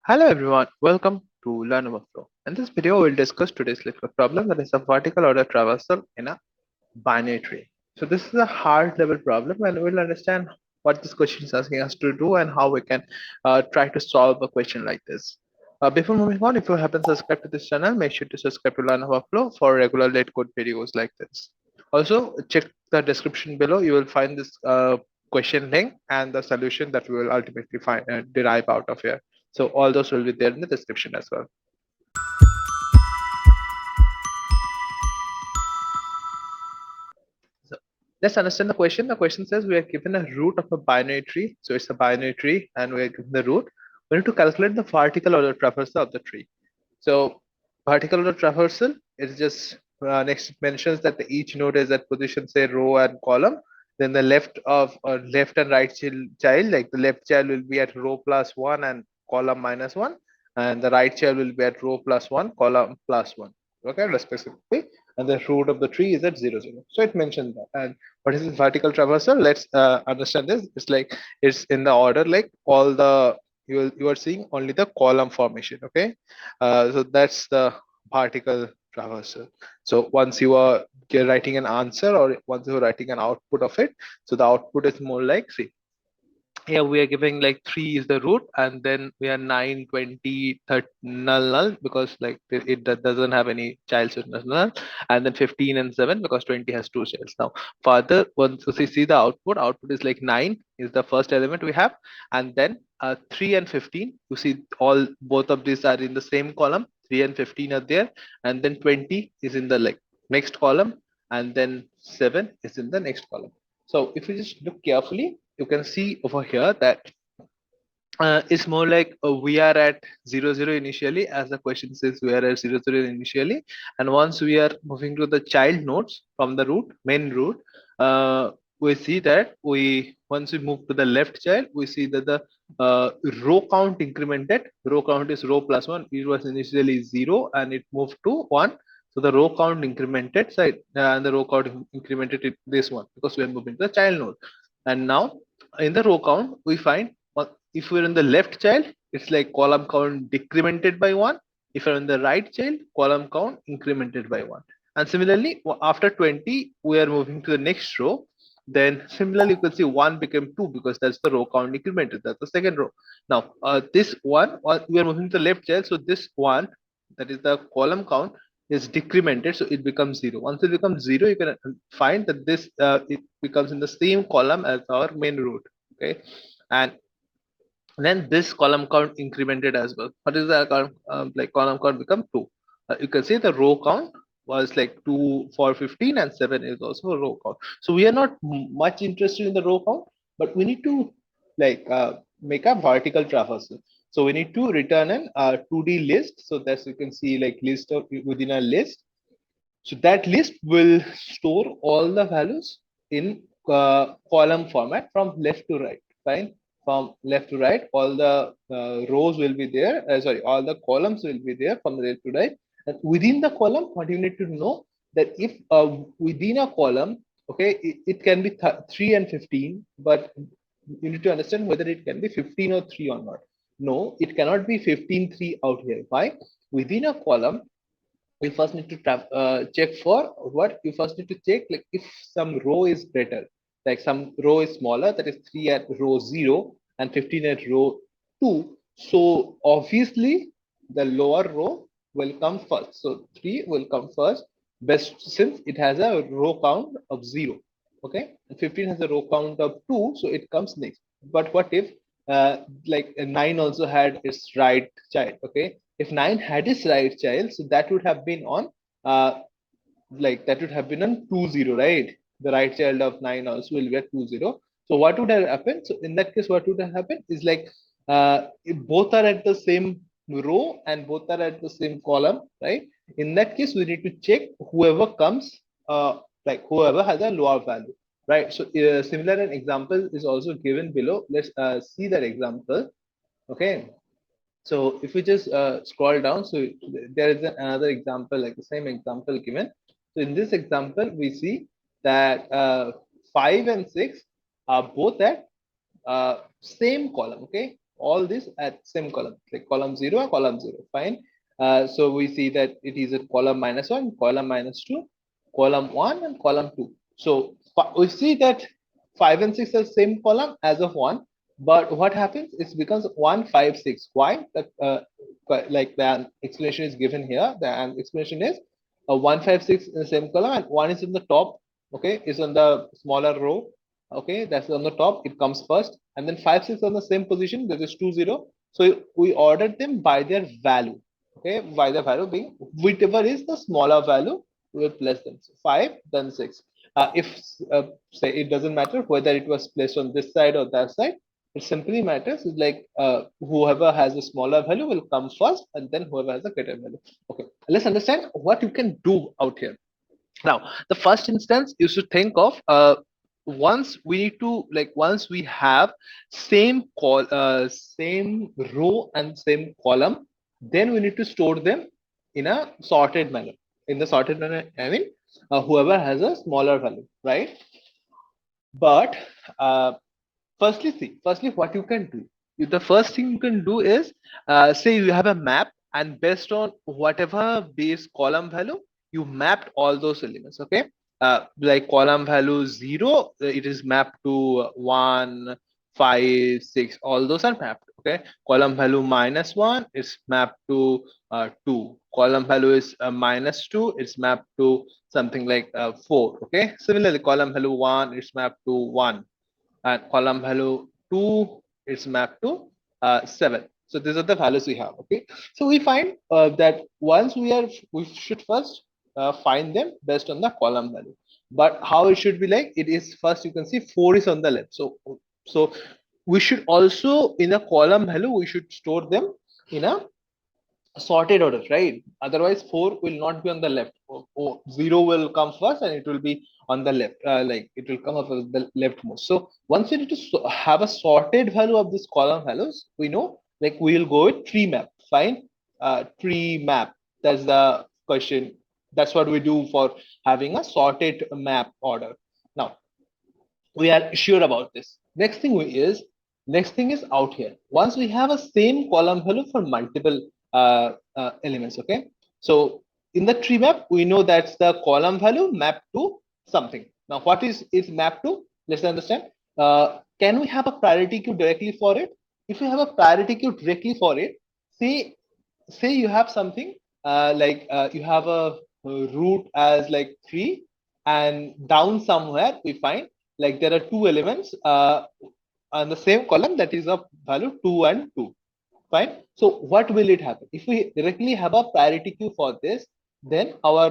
Hello everyone, welcome to Learn Overflow. In this video, we'll discuss today's LeetCode problem that is a vertical order traversal in a binary tree. So this is a hard level problem and we'll understand what this question is asking us to do and how we can try to solve a question like this. Before moving on, if you haven't subscribed to this channel, make sure to subscribe to Learn Overflow for regular LeetCode videos like this. Also, check the description below. You will find this question link and the solution that we will ultimately find derive out of here. So all those will be there in the description as well. So let's understand the question. The question says we are given a root of a binary tree. So it's a binary tree and we are given the root. We need to calculate the vertical order traversal of the tree. So vertical order traversal is just next it mentions that each node is at position say row and column. Then the left and right child, like the left child will be at row plus one and column minus one, and the right child will be at row plus one, column plus one. Okay, respectively, and the root of the tree is at 0, 0. So it mentioned that. And what is this vertical traversal? Let's understand this. It's like it's in the order like all the you are seeing only the column formation. Okay, so that's the vertical traversal. So once you are writing an answer or once you're writing an output of it, so the output is more like see here we are giving like 3 is the root and then we are 9 20 30 null because like doesn't have any child, so it's null, and then 15 and 7 because 20 has two childs. Now further once you see the output is like 9 is the first element we have, and then 3 and 15 you see all both of these are in the same column. 3 and 15 are there, and then 20 is in the like next column, and then 7 is in the next column. So if you just look carefully, you can see over here that it's more like we are at 0, 0 initially, as the question says we are at 0, 0 initially, and once we are moving to the child nodes from the main root, we see that once we move to the left child, we see that the row count incremented. Row count is row plus one. It was initially 0 and it moved to 1. So the row count incremented side and the row count incremented this one because we are moving to the child node. And now in the row count, we find if we're in the left child, it's like column count decremented by 1. If you're in the right child, column count incremented by 1. And similarly, after 20, we are moving to the next row. Then similarly, you can see 1 became 2 because that's the row count incremented. That's the second row. Now, this one, we are moving to the left child. So this one, that is the column count, is decremented. So it becomes 0. Once it becomes 0, you can find that this it becomes in the same column as our main root. Okay. And then this column count incremented as well. What is the column like column count become 2? You can see the row count was like 2 for 15 and 7 is also a row count. So we are not much interested in the row count, but we need to like make a vertical traversal. So we need to return an 2D list. So that's you can see like list of within a list. So that list will store all the values in column format from left to right. Fine. From left to right, all the rows will be there. Sorry, all the columns will be there from the left to right. And within the column, what you need to know that if within a column, okay, it can be 3 and 15, but you need to understand whether it can be 15 or 3 or not. No, it cannot be 15 3 out here. Why? Within a column, we first need to check for what you first need to check like if some row is greater, like some row is smaller, that is 3 at row 0 and 15 at row 2. So obviously the lower row will come first, so 3 will come first best since it has a row count of 0. Okay, and 15 has a row count of 2, so it comes next. But what if like 9 also had its right child? Okay, if 9 had its right child, so that would have been on like that would have been on 2, 0, right? The right child of 9 also will be at 2, 0. So what would have happened? So in that case, what would have happened is like if both are at the same row and both are at the same column, right? In that case, we need to check whoever comes, like whoever has a lower value, right? So similar an example is also given below. Let's see that example. Okay, so if we just scroll down, so there is another example, like the same example given. So in this example, we see that 5 and 6 are both at same column. Okay, all this at same column, like column 0 and column 0. Fine. So we see that it is a column -1, column -2, column 1, and column 2. So we see that 5 and 6 are same column as of 1, but what happens? It becomes 1, 5, 6. Why? Like the explanation is given here. The explanation is 1, 5, 6 in the same column, and 1 is in the top. Okay, is on the smaller row. Okay, that's on the top. It comes first, and then 5, 6 on the same position. There is 2, 0. So we ordered them by their value. Okay, by the value being whichever is the smaller value, we will place them. So 5, then 6. If say it doesn't matter whether it was placed on this side or that side, it simply matters is like whoever has a smaller value will come first, and then whoever has a greater value. Okay, let's understand what you can do out here. Now the first instance you should think of, once we need to, like, once we have same row and same column, then we need to store them in a sorted manner. In the sorted manner, I mean, whoever has a smaller value, right? But firstly what you can do, the first thing you can do is, say you have a map, and based on whatever base column value, you mapped all those elements. Okay, like column value 0, it is mapped to 1, 5, 6, all those are mapped. Okay, column value -1 is mapped to 2, column value is -2, it's mapped to something like 4. Okay, similarly column value 1 is mapped to 1, and column value 2 is mapped to 7. So these are the values we have. Okay, so we find that once we should first find them based on the column value. But how it should be, like, it is first, you can see 4 is on the left. So we should also, in a column value, we should store them in a sorted order, right? Otherwise 4 will not be on the left. 0 will come first, and it will be on the left, like it will come up with the leftmost. So once we need to have a sorted value of this column values, we know, like, we will go with tree map. Fine. Tree map, that's the question. That's what we do for having a sorted map order. Now we are sure about this. Next thing is out here. Once we have a same column value for multiple elements. Okay, so in the tree map, we know that's the column value mapped to something. Now what is mapped to? Let's understand. Can we have a priority queue directly for it? If you have a priority queue directly for it, say you have something, like you have a root as like 3, and down somewhere we find, like, there are 2 elements on the same column, that is of value 2 and 2. Fine. So what will it happen if we directly have a priority queue for this? Then our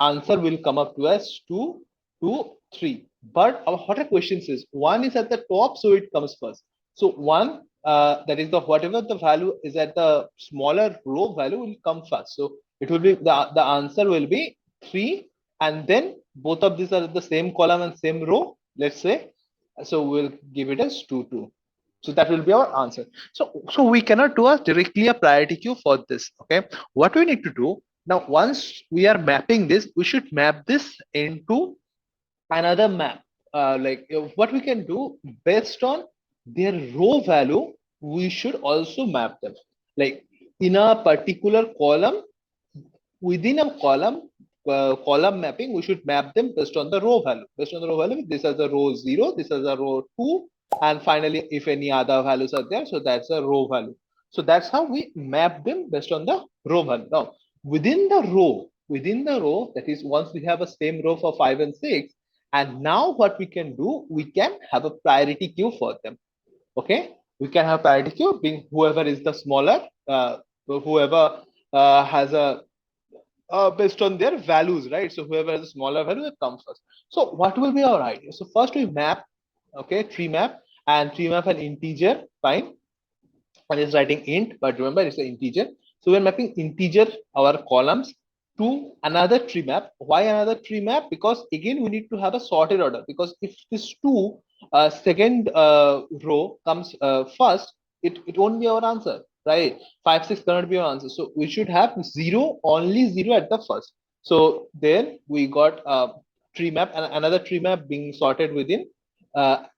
answer will come up to us 2, 2, 3. But our hotter questions is 1 is at the top, so it comes first. So 1, that is the whatever the value is at the smaller row value, will come first. So it will be the answer will be 3, and then both of these are the same column and same row, let's say. So we'll give it as 2, 2. So that will be our answer. So we cannot do directly a priority queue for this. Okay, what we need to do now, once we are mapping this, we should map this into another map. Like, what we can do based on their row value, we should also map them. Like, in a particular column, within a column mapping, we should map them based on the row value. Based on the row value, this is the row 0, this is the row 2, and finally if any other values are there, so that's a row value. So that's how we map them based on the row value. Now within the row, that is, once we have a same row for 5 and 6, and now what we can do, we can have a priority queue for them. Okay, we can have priority queue being whoever is the smaller, whoever has a based on their values, right? So whoever has a smaller value, that comes first. So what will be our idea? So first we map, okay, tree map, and tree map an integer. Fine, and it's writing int, but remember it's an integer. So we're mapping integer, our columns, to another tree map. Why another tree map? Because again we need to have a sorted order, because if this 2 second row comes first, it won't be our answer, right? 5, 6 cannot be our answer. So we should have 0, only 0 at the first. So then we got a tree map, and another tree map being sorted within,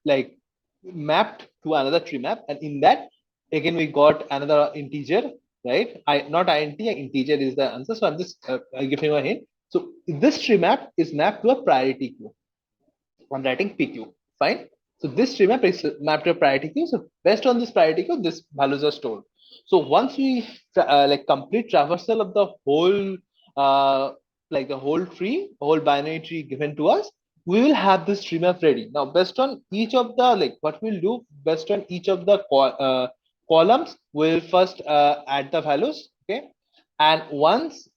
like, mapped to another tree map, and in that again we got another integer, right? Not int, integer is the answer. So I'm just giving you a hint. So this tree map is mapped to a priority queue. I'm writing PQ. Fine. So this tree map is mapped to a priority queue. So based on this priority queue, these values are stored. So once we like complete traversal of the whole like the whole tree, whole binary tree given to us, we will have this tree map ready. Now, based on each of the like what we'll do, based on each of the columns, we'll first add the values. Okay. And once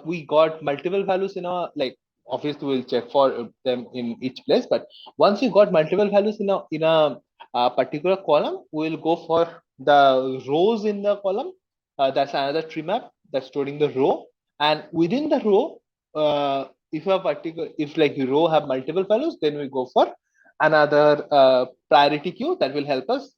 we got multiple values in our like obviously we'll check for them in each place, but once you got multiple values in a particular column, we'll go for the rows in the column. That's another tree map that's storing the row, and within the row, if a particular if like the row have multiple values, then we go for another priority queue that will help us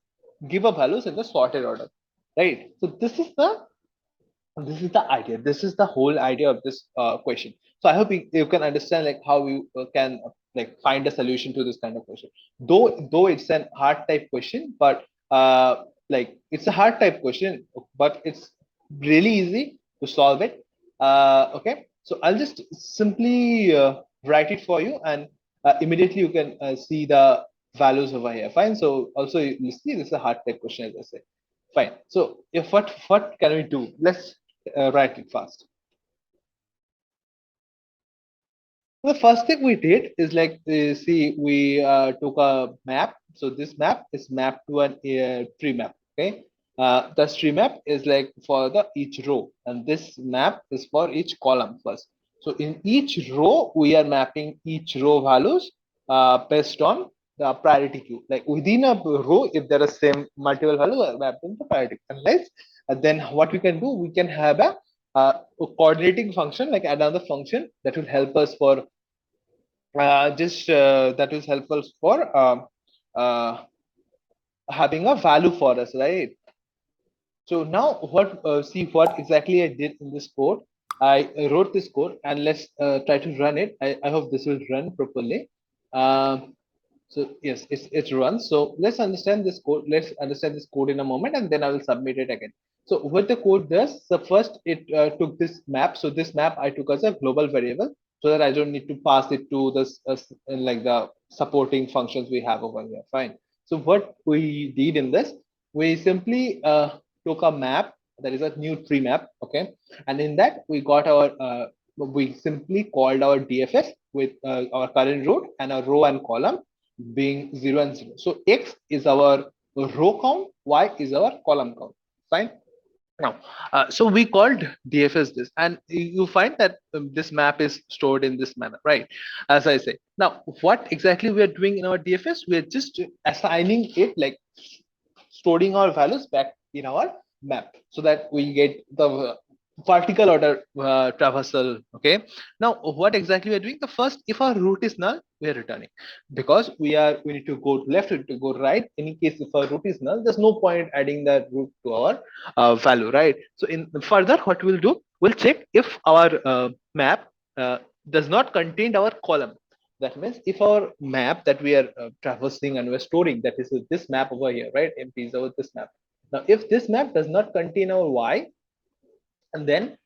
give a values in the sorted order, right? So this is the idea. This is the whole idea of this question. So I hope you can understand like how you can like find a solution to this kind of question. Though it's an hard type question, but like it's a hard type question, but it's really easy to solve it. Okay, so I'll just simply write it for you, and immediately you can see the values over here. Fine. So also you see this is a hard type question as I said. Fine. So if what can we do? Let's write it fast. The first thing we did is like see we took a map. So this map is mapped to an tree map. Okay, the tree map is like for the each row, and this map is for each column first. So in each row, we are mapping each row values based on the priority queue. Like within a row, if there are same multiple values, mapped in the priority. Unless then what we can do, we can have a coordinating function, like another function that will help us for just that is helpful for uh, having a value for us, right? So now what see what exactly I did in this code. I wrote this code and let's try to run it. I hope this will run properly. Um, so yes, it's run. So let's understand this code. Let's understand this code in a moment, and then I will submit it again. So what the code does, so first it took this map. So this map I took as a global variable, so that I don't need to pass it to this like the supporting functions we have over here. Fine. So what we did in this, we simply took a map that is a new tree map. Okay, and in that we got our we simply called our DFS with our current root and a row and column being 0 and 0. So X is our row count, Y is our column count. Fine. Now, so we called DFS this, and you find that this map is stored in this manner, right? As I say. Now, what exactly we are doing in our DFS? We are just assigning it like storing our values back in our map so that we get the vertical order traversal. Okay, now what exactly we are doing? The first, if our root is null, we are returning, because we need to go left, we need to go right. In case if our root is null, there's no point adding that root to our value, right? So in further, what we'll do, we'll check if our map does not contain our column. That means if our map that we are traversing and we're storing, that is this map over here, right? MP is over this map. Now, if this map does not contain our Y, and then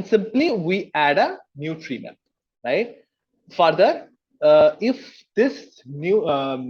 simply we add a new tree map, right? Further, if this new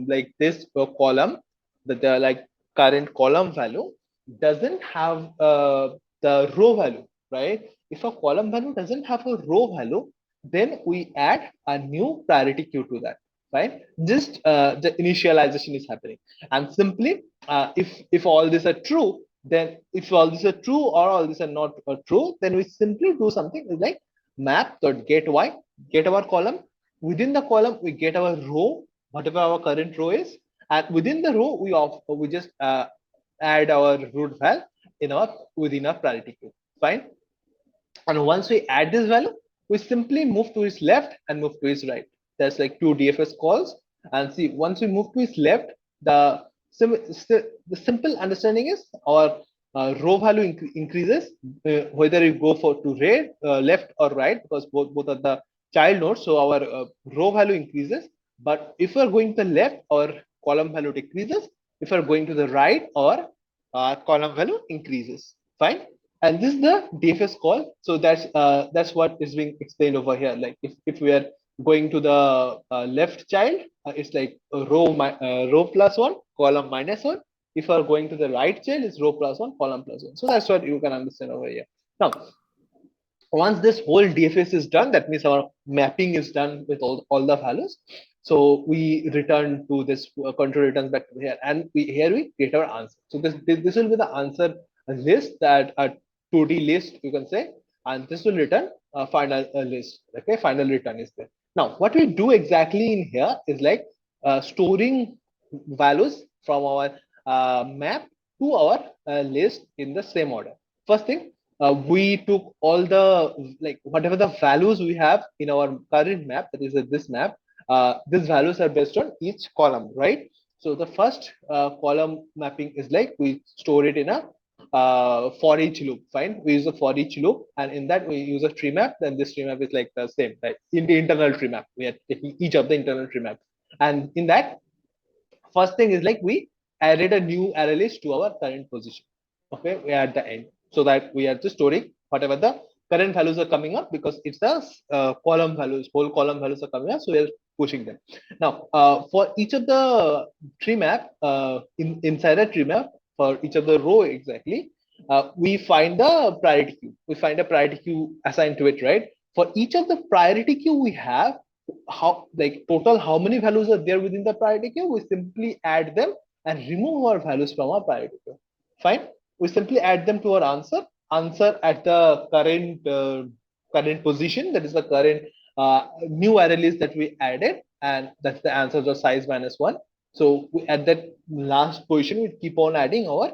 like this column, the like current column value doesn't have the row value, right? If a column value doesn't have a row value, then we add a new priority queue to that, right? Just the initialization is happening, and simply if all these are true, then if all these are true or all these are not true, then we simply do something like map.get y, get our column. Within the column, we get our row, whatever our current row is, and within the row, we just add our root val in our within our priority queue. Fine. And once we add this value, we simply move to its left and move to its right. That's like two DFS calls. And see, once we move to its left, the simple understanding is our row value increases whether you go for to left or right, because both are the child nodes. So our row value increases. But if we're going to the left, our column value decreases. If we're going to the right, or column value increases. Fine. And this is the DFS call. So that's what is being explained over here. Like if we are going to the left child, it's like a row plus one, column minus one. If you are going to the right child, it's row plus one, column plus one. So that's what you can understand over here. Now, once this whole DFS is done, that means our mapping is done with all the values. So we return to this control returns back to here, and here we get our answer. So this will be the answer list, that a 2D list you can say, and this will return a final list. Okay, final return is there. Now what we do exactly in here is like storing values from our map to our list in the same order. First thing, we took all the like whatever the values we have in our current map, that is this map. These values are based on each column, right? So the first column mapping is like we store it in a for each loop. Fine, we use a for each loop, and in that we use a tree map. Then this tree map is like the same, right? In the internal tree map, we are taking each of the internal tree maps, and in that, first thing is like we added a new array list to our current position. Okay, we are at the end, so that we are just storing whatever the current values are coming up, because it's the column values, whole column values are coming up, so we are pushing them. Now for each of the tree map, inside a tree map, for each of the row exactly, we find the priority queue, we find a priority queue assigned to it, right? For each of the priority queue we have, how like total how many values are there within the priority queue, we simply add them and remove our values from our priority queue. Fine, we simply add them to our answer at the current position, that is the current new array list that we added, and that's the answer of size minus one. So we, at that last position, we keep on adding our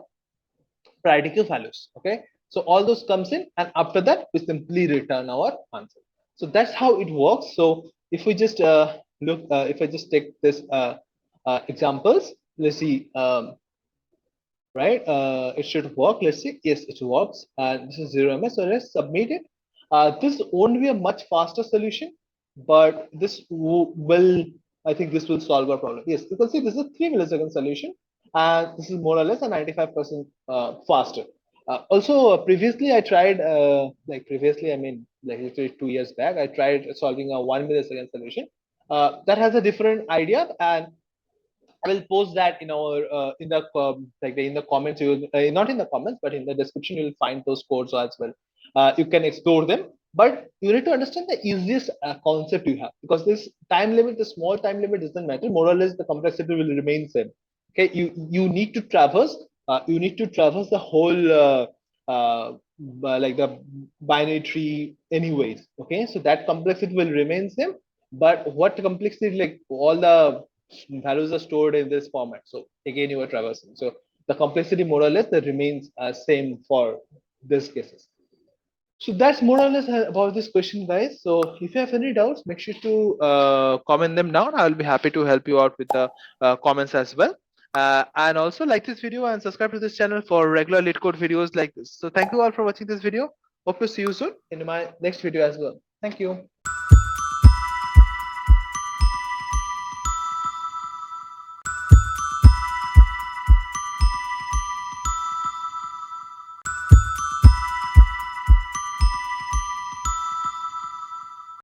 priority queue values. Okay, so all those comes in, and after that we simply return our answer. So that's how it works. So if we just look, if I just take this examples, let's see, right? It should work. Let's see. Yes, it works. And this is 0ms. So let's submit it. This won't be a much faster solution, but this will, I think this will solve our problem. Yes, you can see this is a 3 millisecond solution, and this is more or less a 95% faster. Also, previously I tried, like previously, I mean, like literally 2 years back, I tried solving a 1 millisecond solution. That has a different idea, and I will post that in our in the like in the comments. You will, not in the comments, but in the description, you will find those codes as well. You can explore them, but you need to understand the easiest concept you have, because this time limit, the small time limit, doesn't matter. More or less, the complexity will remain same. Okay, you need to traverse. You need to traverse the whole like the binary tree, anyways. Okay, so that complexity will remain same. But what complexity, like all the values are stored in this format. So again, you are traversing. So the complexity more or less that remains same for this cases. So that's more or less about this question, guys. So if you have any doubts, make sure to comment them down. I will be happy to help you out with the comments as well. And also like this video and subscribe to this channel for regular LeetCode videos like this. So thank you all for watching this video. Hope to see you soon in my next video as well. Thank you.